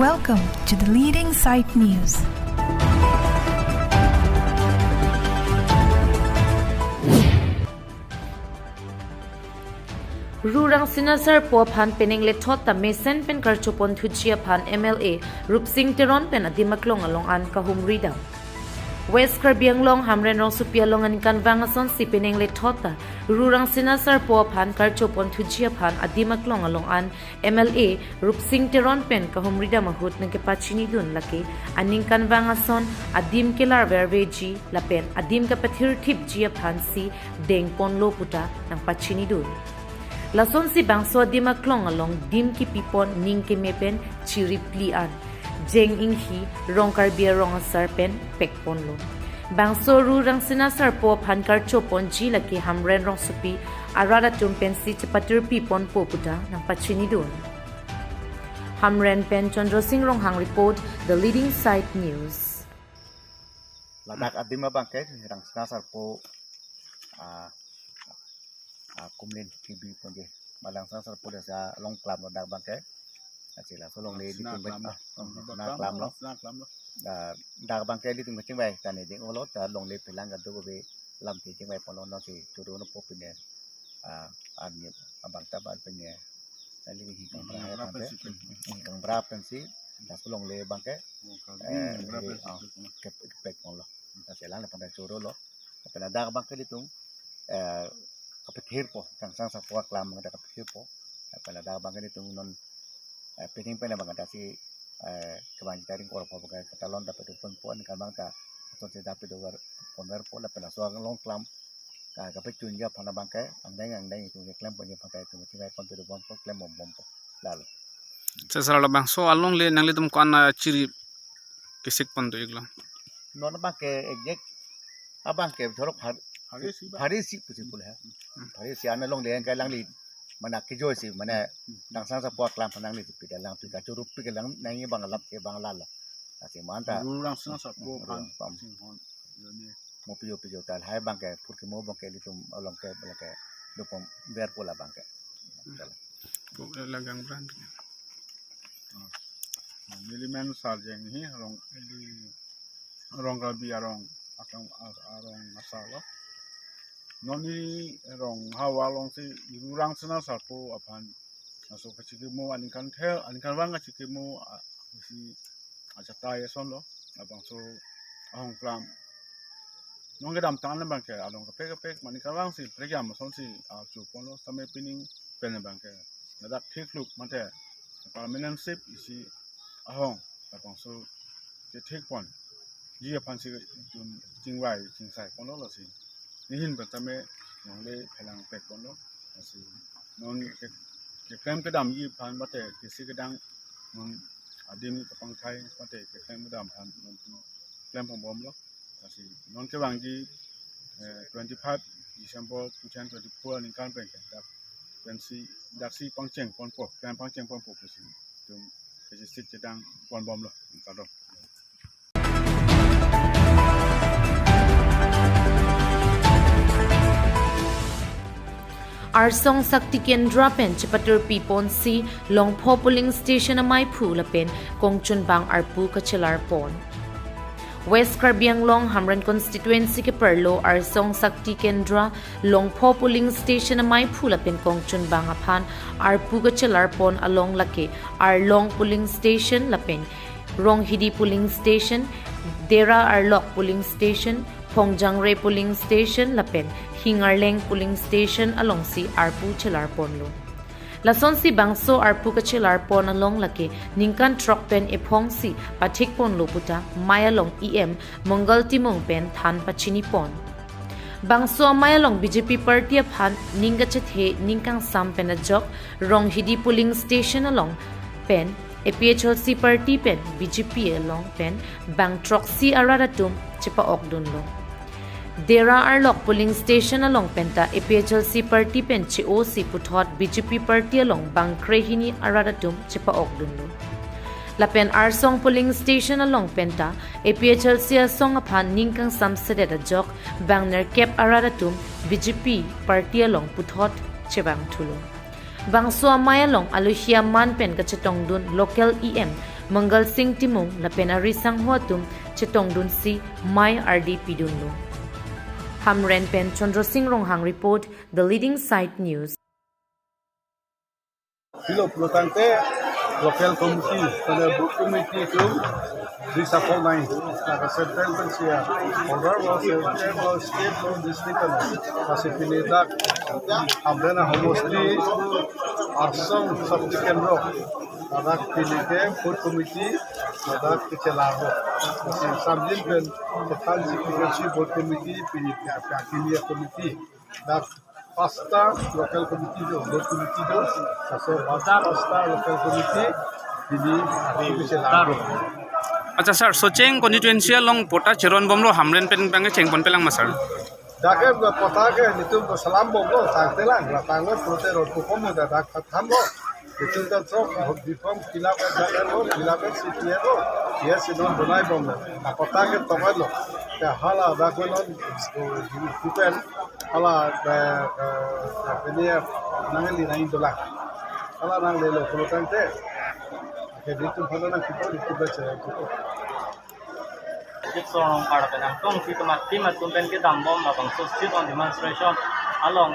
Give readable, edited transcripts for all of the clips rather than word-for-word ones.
Welcome to the Leading Sight News. Rurang sinasar po phan pening le thot ta mesen pen karchupon thuchia phan MLA Rupsing Teron pen adimaklong along an kahumri daw. West Karbianglong hamren rong supialong an kanvangason si pening le thot ta rurang sinasar po phan karchupon thuchia phan adimaklong along an MLA Rupsing Teron pen kahumri da mahut ng kepachini dun laki aning kanvangason adim kelar verveji lapen adim kapathir thip jia phan si deng ponlo puta ng pachini dun. Lason si bangso dimaklong along dim ki pipon ning ki mepen chiri plian jeng inghi rong karbia rong sarpen pekponlo bangso rurang sinasar po phankar chopon ji laki hamren rong supi arada tumpen si chapatur pipon po puta ng pachini dun. Hamren pen Chandra Singh rong hang report The Leading Sight News. Ladak adima bangke rang sinasar po kumlin kibi ponje malang sasar po sa long clam lo dak bangke sila so long le di tung na clam lo dak bangke di tung ching bai tan ni ding olot ta long le pelang ga do be lam ti ching bai pon no si tu do no po pine an ni abang ta ban pine ali hi kang bra pen si da so long le bangke ke pek pon lo ta sila le pandai choro lo pena dak bangke di tung kapithir po kang sang sa puak lam ngada kapithir po pala da bangani tung non pening pena bangada si kaban taring ko po ka katalon dapat pun po an kabang ka to se dapat do poner po la pala so long klam ka kapitun ya phana bangke andai itu klam po ni pangkai tu ti kon tu bom po klam bom po lal sesara bang so along le nang le tum kan chiri kisik pon tu iglo non bangke ejek abang ke thorok hari si pusi pula hari si ana long le kai lang li mana ke jo si mana dang sang sa puak lam panang ni pi dalang pi ka churup pi lang nang bang lap ke bang lal asi manta rurang sana sa po pam singhon mo pi yo tal hai bang ke pur ke mo bang ke litum along ke bala ke dupom ber pola bang ke lagang brand milimen sarjeng hi rong gabi arong asalo noni rong hawa long si rurang sana sa po apan so kachikimo aninkan wanga chikimo si achatay son lo abang so ahong plam nong gedam tan bang ke along kapek manikan wang si pregyam son si chu pon lo same pining pen bang ke nadak thik luk mate permanent ship isi ahong abang so ke thik pon ji apan si jingwai jingsai pon lo si nihin bertame nong le pelang pek pon lo si non ke klem kedam yi pan mate kisi kedang non adim kapang thai mate ke klem kedam pan non klem pom bom lo si non ke wang ji 25 December 2024 ni kan pen ka pen si daksi pangcheng pon po klem pangcheng pon po si tum ke sit kedang pon bom lo ka do Arsong Sakti Kendra pen chapatur pipon si Longpho polling station amai phu lapen Kongchun bang arpu kachelar pon. West Karbianglong Hamran constituency ke perlo Arsong Sakti Kendra Longpho polling station amai phu lapen Kongchun bang aphan arpu kachelar pon along lake Arlong polling station lapen Ronghidi polling station Dera Arlok polling station Pongjangre polling station lapen Hingarleng polling station along si Arpu Chelar Ponlo. Lason si bangso Arpu Chelar Pon along lake ningkan truck pen epong si patik ponlo puta mayalong EM Mongol Timong pen than pachini pon. Bangso mayalong BJP party aphan ninga chethe ningkang sam pen a jok Ronghidi polling station along pen APHLC party pen BJP along pen bang truck si aradatum chepa okdunlo. Dera Arlok polling station along penta APHLC party pen COC puthot BJP party along Bangkrehini aradatum chepa okdunlo. Lapen Arsong polling station along penta APHLC asong aphan ningkang samsede da jok Bangner kep aradatum BJP party along puthot chebang thulo. Bangso mayalong aluhia man pen kachetong dun local EM Mangal Singh Timung lapen arisang huatum chitong dun si Mai RDP dunlo. Hamren pen Chandra Singh Ronghang report, The Leading Site News. Pilo Plotante, local committee, the book committee to this upon nine. Like a sentence here. Order was state law district as a Pineda, Abrana Homosti, Arsong Subsequent Rock. Adak Pinete, food committee, Adak Pichelabo. Subject then the Fancy board committee, Pinita committee. That pasta local committee do board committee do so pasta local committee dini artificial aro Acha sir, so cheng constituency long pota chiron bomlo hamren pen bang cheng pon pelang masar. dake pota ke nitum to salam bomlo tangtelang ratanglo prote rot ko komo da dak thambo nitum to chok dipom kilap jagalo kilap cto yes sidon donai bomlo pota ke tomalo ta hala da konon dipen hala dia nangali nain dolar hala nang lelo kolotante ke ditu phalo nang kita ditu bacha Sorong para penang kong kita mati matumpen ke dambom mabang so sit on demonstration along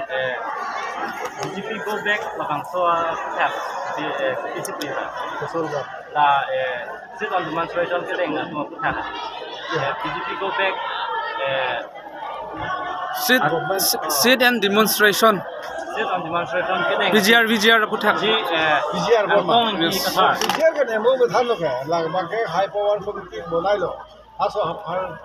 BJP go back mabang so tap di BJP kesolga la sit on demonstration ke deng na mo tap BJP go back Sit and demonstration. sit on demonstration ke deng VGR puthak. ji PGR kong bomma ki kata PGR ke nemo bethan lo ke lag bangke high power committee bonai lo aso har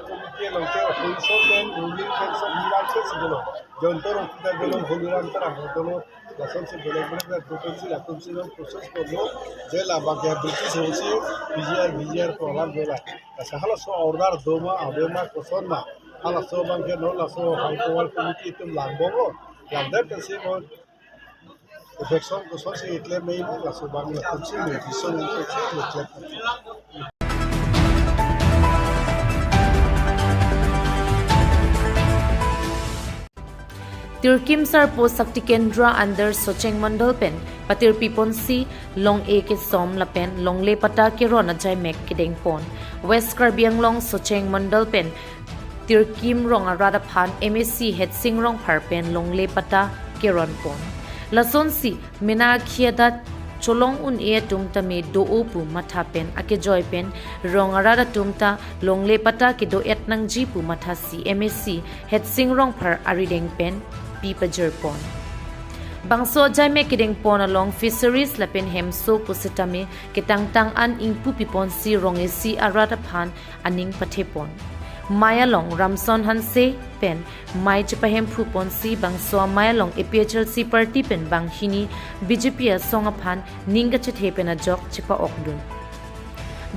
committee lo ke opposition den ruling council milan ke sigelo jontor kita belum huluran terang dolo lasan se belum belum potensi la komisi proses ko lo je la bangke british hosi PGR program dola sahala so order doma adema kosonna hala so bangke no la so high power committee tum langbolo yang dat se mo Efekson khusus iklim ini langsung bangun kursi medison infeksi iklim. Tirkim Sarpo Sakti Kendra under Socheng Mandal pen Patir Pipon si Long A ke Som Lapen Long Le Pata ke Rona Jai Mek Kideng Pon West Karbiang Long Socheng Mandal pen Tirkim Rong Aradapan MSC Het Sing Rong Parpen Long Le Pata ke Ron Pon Lason si Mina Khiadat Cholong un e tumta me do opu mathapen ake joypen rongarada tumta longle pata ke do et nang jipu mathasi MSC Het Sing Rong Par arideng pen pipa jerpon Bangso jaime kideng pon along fisheries lapen hemso pusitame ketangtang an ingpu pipon si ronge si arada phan aning pathepon Maya long Ramson Hanse pen Mai Chipahem Phupon si Bangso Maya long APHLC party pen bang hini BJP a songaphan ninga chethe pen a jok chipa okdun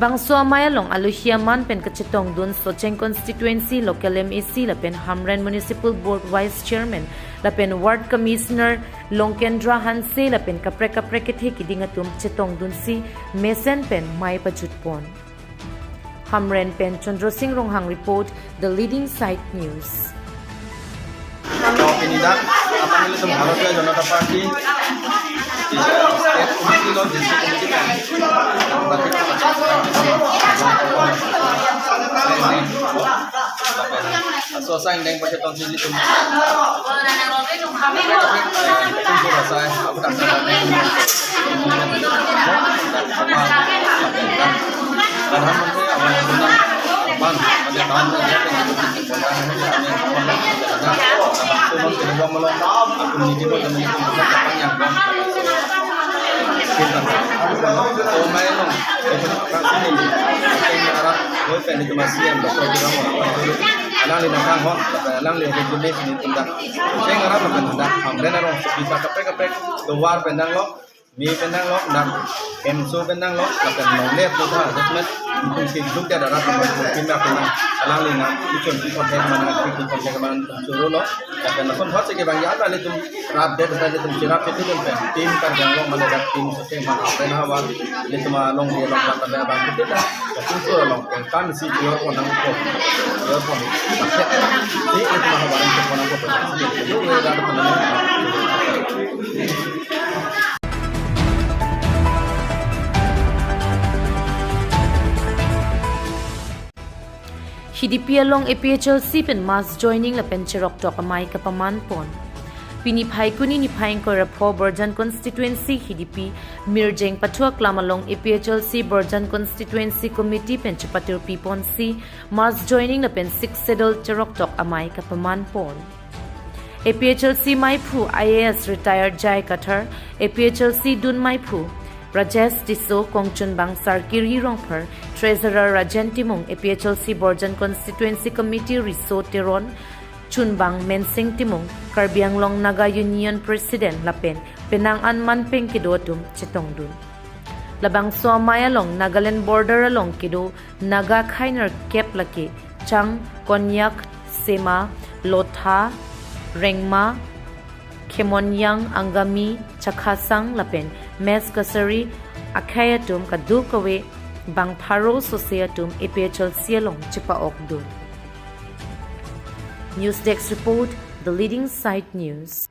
Bangso Maya long aluhia man pen kachetong dun Socheng constituency local MEC la pen Hamren Municipal Board Vice Chairman la pen Ward Commissioner Longkendra Hanse la pen kapre kethe kidingatum chetong dun si Mesen pen Mai pajutpon Hamren Pen Chandra Singh Ronghang report, The Leading Site News. Pinida, apa nilai itu Bharatiya Janata Party, state committee lo district committee kan, selesai dengan baca tahun itu. Selesai, aku tak Proধানমন্ত্রী আমাদের মান pada tahun mi pendang lo dan emso pendang lo dan nolep lo ta assessment mungkin hidup dia darah pindah pendang alang lina itu konten mana konten mana suruh lo dan kon hot ke bang ya ada itu rap dia ada itu sirap itu kan tim kan lo mana ada tim sosial mana pernah awal itu mah long dia lo kata dia bang itu dah itu lo kan si dia pun nang ko dia pun ini itu mah barang itu pun nang ko itu ada pendang HDP along APHLC pen mass joining la pen cherok tok amai kapaman pon. Pinipai kuni ni paing ko rapho Burjan constituency HDP Mirjeng Patuak lam along APHLC Burjan constituency committee pen chapatur pipon si mass joining la pen 6 settle cherok tok amai kapaman pon. APHLC Maipu IAS retired Jai Kathar, APHLC Dun Maipu, Rajesh Tiso Kongchun Bangsar Kiri Rongper, Treasurer Rajan Timong, APHLC Burjan Constituency Committee Riso Teron, Chunbang Mensing Timong, Karbianglong Naga Union President Lapen, Penang Anman Peng Kidotum, Chitongdun. Labang Soamaya Long, Nagaland border along Kido, Naga Kainer Keplaki, Chang, Konyak, Sema, Lotha, Rengma, Kemonyang, Angami, Chakasang, Lapen, Mes Kasari, Akayatum, Kadukawe, Bangparo, Sociatum, APHLC along Chipaokdun. News Desk Report, The Leading Site News.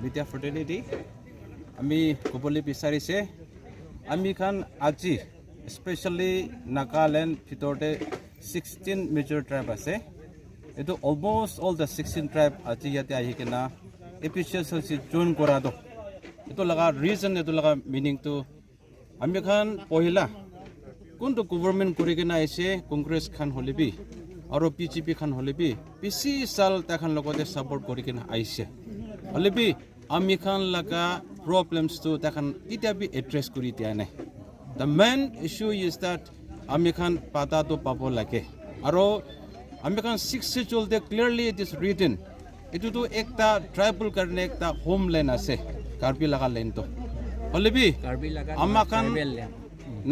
Media fraternity আমি কবলি বিচাৰিছে আমি খান আজি specially Nagaland ভিতৰতে 16 major tribe আছে এটো almost all the 16 tribe আজি ইয়াতে আহি কিনা এপিচিয়েলসি জয়েন কৰাটো এটো লগা ৰিজন এটো লগা মিনিং তো আমি খান পহিলা কোনটো গভৰ্ণমেণ্ট কৰি কিনা আইছে কংগ্ৰেছ খান হলিবি আৰু পিজিপি খান হলিবি পিছি সাল তাখান লগতে সাপোৰ্ট কৰি কিনা আইছে হলিবি আমি খান লাগা problems to takan itabi address kuri tiane the main issue is that ami khan pata to papo lage aro ami khan 6 schedule de clearly it is written itu to ekta tribal karne ekta homeland ase karbi laga land to holibi karbi laga amma khan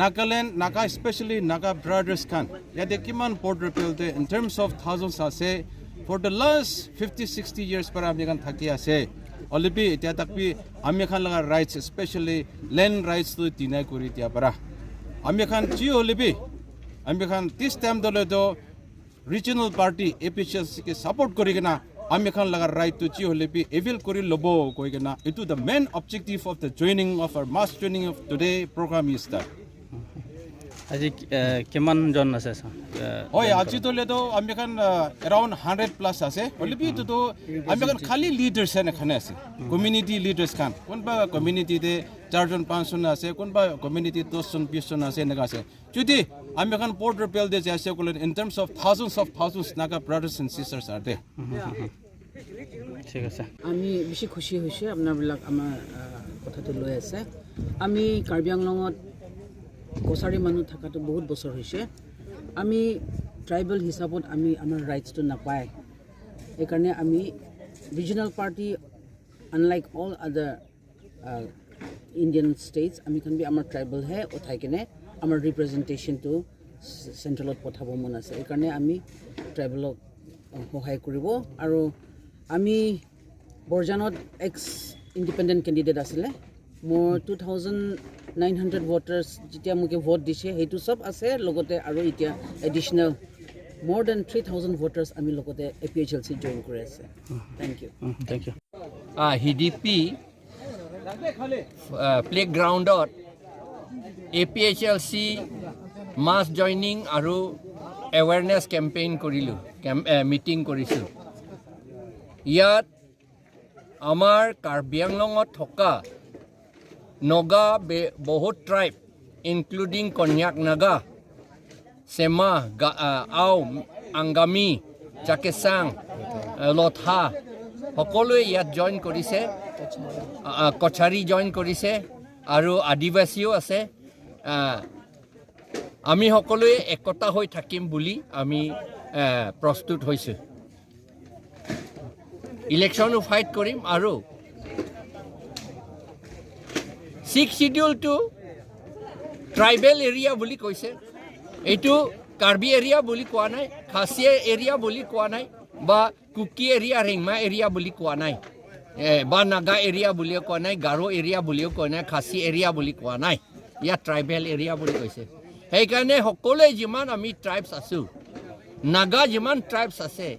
Nagaland naga especially naga brothers khan yade kiman border pelte in terms of thousands ase for the last 50-60 years para ami khan thaki ase Olibi itia takpi ami khan laga rights especially land rights to deny kuri tia para ami khan chi olibi ami khan this time dole do regional party APHLC ke support kori gena ami khan laga right to chi olibi evil kori lobo koi gena itu the main objective of the joining of our mass joining of today program is that আজি কিমান জন আছে ওই আজি তোলে তো আমি খান around 100 plus আছে olibi to আমি খান খালি leaders এখানে আছে community leaders খান কোনবা community তে 4 জন 5 জন আছে কোনবা community 10 জন 20 জন আছে এনেকা আছে যদি আমি খান border pel de আছে কোলে in terms of thousands naga brothers and sisters are there ঠিক আছে আমি বেশি খুশি হইছে আপনাৰবিলাক আমাৰ কথাটো লৈ আছে আমি কাৰ্বি আংলঙত কোসাৰী মানুহ থাকাটো বহুত বছৰ হৈছে আমি ট্ৰাইবেল হিচাপত আমি আমাৰ ৰাইটছটো নাপায় এই কাৰণে আমি ৰিজনাল পাৰ্টি আনলাইক অল আদাৰ ইণ্ডিয়ান ষ্টেটছ আমি খান আমাৰ ট্ৰাইবেল হে উঠাই কিনে আমাৰ ৰিপ্ৰেজেণ্টেশ্যনটো চেণ্ট্ৰেলত পঠাব মন আছে এই কাৰণে আমি ট্ৰাইবেলক সহায় কৰিব আৰু আমি বৰজানত এক্স ইণ্ডিপেণ্ডেণ্ট কেণ্ডিডেট আছিলে মোৰ 2900 ভোটাৰ্ছ যেতিয়া মোকে ভোট দিছে সেইটো চব আছে লগতে আৰু এতিয়া এডিশ্যনেল more than 3000 voters আমি লগতে APHLC জয়েন কৰি আছে থ্যাংক ইউ হিডিপি প্লেগ্ৰাউণ্ডত APHLC মাছ জইনিং আৰু এৱাৰনেছ কেম্পেইন কৰিলোঁ মিটিং কৰিছোঁ ইয়াত আমাৰ কাৰ্বি আংলঙত থকা নগা বহুত ট্ৰাইব ইনক্লুডিং কন্যাক Naga Sema, Ao, Angami, Chakesang, Lotha, সকলোৱে ইয়াত জইন কৰিছে কছাৰী জইন কৰিছে আৰু আদিবাসীও আছে আমি সকলোৱে একতা হৈ থাকিম বুলি আমি প্ৰস্তুত হৈছোঁ ইলেকশ্যনো ফাইট কৰিম আৰু 6 শিডিউলটো ট্ৰাইবেল এৰিয়া বুলি কৈছে এইটো কাৰ্বি এৰিয়া বুলি কোৱা নাই খাচী এৰিয়া বুলি কোৱা নাই বা কুকি এৰিয়া ৰেংমা এৰিয়া বুলি কোৱা নাই বা নাগা এৰিয়া বুলিও কোৱা নাই গাৰো এৰিয়া বুলিও কোৱা নাই খাচী এৰিয়া বুলি কোৱা নাই ইয়াত ট্ৰাইবেল এৰিয়া বুলি কৈছে সেইকাৰণে সকলোৱে যিমান আমি ট্ৰাইবছ আছোঁ নাগা যিমান ট্ৰাইবছ আছে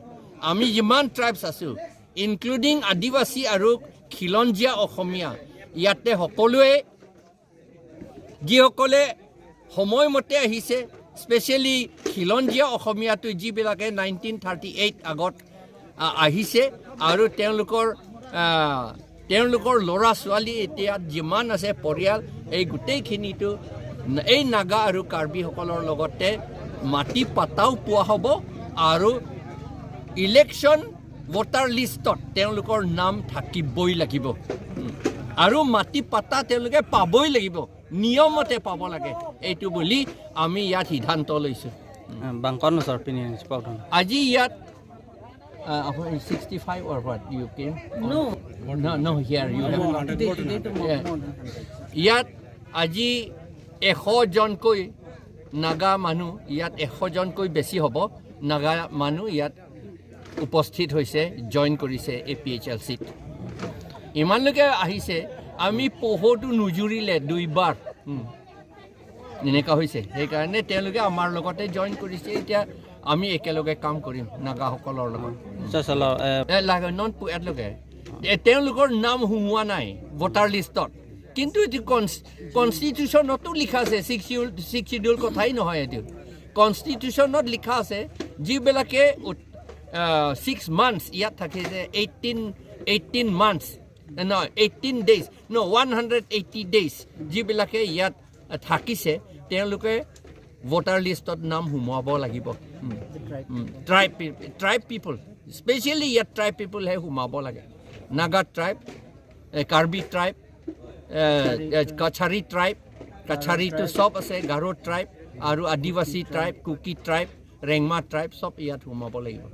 আমি যিমান ট্ৰাইবছ আছোঁ ইনক্লুডিং আদিবাসী আৰু খিলঞ্জীয়া অসমীয়া ইয়াতে সকলোৱে যিসকলে সময়মতে আহিছে স্পেচিয়েলি খিলঞ্জীয়া অসমীয়াটো যিবিলাকে 1938 আগত আহিছে আৰু তেওঁলোকৰ ল'ৰা ছোৱালী এতিয়া যিমান আছে পৰিয়াল এই গোটেইখিনিটো এই নাগা আৰু কাৰ্বিসকলৰ লগতে মাটি পাতাও পোৱা হ'ব আৰু ইলেকশ্যন ভোটাৰ লিষ্টত তেওঁলোকৰ নাম থাকিবই লাগিব আৰু মাটি পাতা তেওঁলোকে পাবই লাগিব নিয়মতে পাব লাগে এইটো বুলি আমি ইয়াত সিদ্ধান্ত লৈছোঁ আজি ইয়াত 65 or what you came no here you have ইয়াত আজি 100 জনকৈ নাগা মানুহ ইয়াত 100 জনকৈ বেছি হ'ব নাগা মানুহ ইয়াত উপস্থিত হৈছে জইন কৰিছে APHLCত ইমানলৈকে আহিছে আমি পোহৰটো নুজুৰিলে দুইবাৰ এনেকুৱা হৈছে সেইকাৰণে তেওঁলোকে আমাৰ লগতে জইন কৰিছে এতিয়া আমি একেলগে কাম কৰিম নাগাসকলৰ লগত তেওঁলোকৰ নাম সোমোৱা নাই ভোটাৰ লিষ্টত কিন্তু এইটো কনষ্টিটিউশ্যনতো লিখা আছে 6 শিডিউল কথাই নহয় এইটো কনষ্টিটিউশ্যনত লিখা আছে যিবিলাকে 6 মান্থছ ইয়াত থাকিছে 18 months no 18 days no 180 days যিবিলাকে ইয়াত থাকিছে তেওঁলোকে ভোটাৰ লিষ্টত নাম সোমাব লাগিব ট্ৰাইব পিপল স্পেচিয়েলি ইয়াত ট্ৰাইব পিপলহে সোমাব লাগে Naga tribe Karbi tribe Kachari tribe কছাৰীটো চব আছে গাৰো ট্ৰাইব আৰু Adivasi tribe Kuki tribe Rengma tribe চব ইয়াত সোমাব লাগিব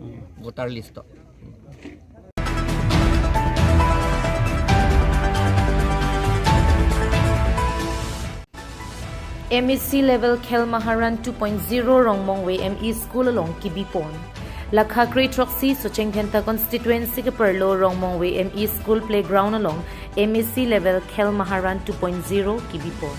ভোটাৰ লিষ্টত MEC level Khel Maharan 2.0 Rongmongwe ME School along Kibipon. Lakha Great Roxy Sochengthenta constituency ke perlo Rongmongwe ME School playground along MEC level Khel Maharan 2.0 Kibipon.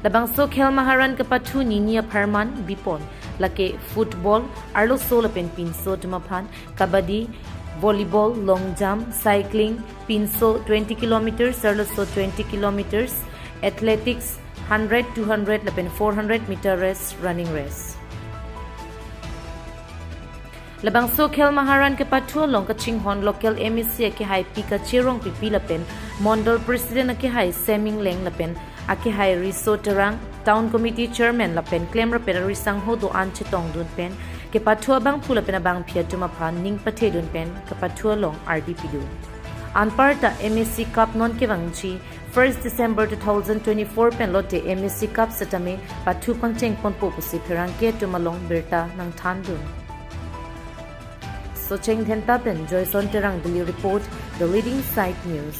Labangso Khel Maharan ke pathu ninia Parman Bipon. Lake football arlo solapen pinso tumapan kabadi volleyball long jump cycling pinso 20 kilometers arlo so 20 kilometers athletics 100 200 lapen 400 meter race running race labangso Khel Maharan ke pathu long kaching hon local MEC ke hai pika chirong pipi lapen mondol president ke hai seming leng lapen ake hai risoterang town committee chairman lapen claim rapen risang ho do an chetong dun pen ke pathu abang phula pen abang phia tuma phan ning pathe dun pen ke pathu long RDP du anparta MEC cup non ke wangchi 1st December 2024 pen lote MEC Cup satame pathu pangcheng ponpo pusi phirang ke tumalong berta nang thandun Socheng Thenta pen Joyson Terang Daily Report The Leading Site News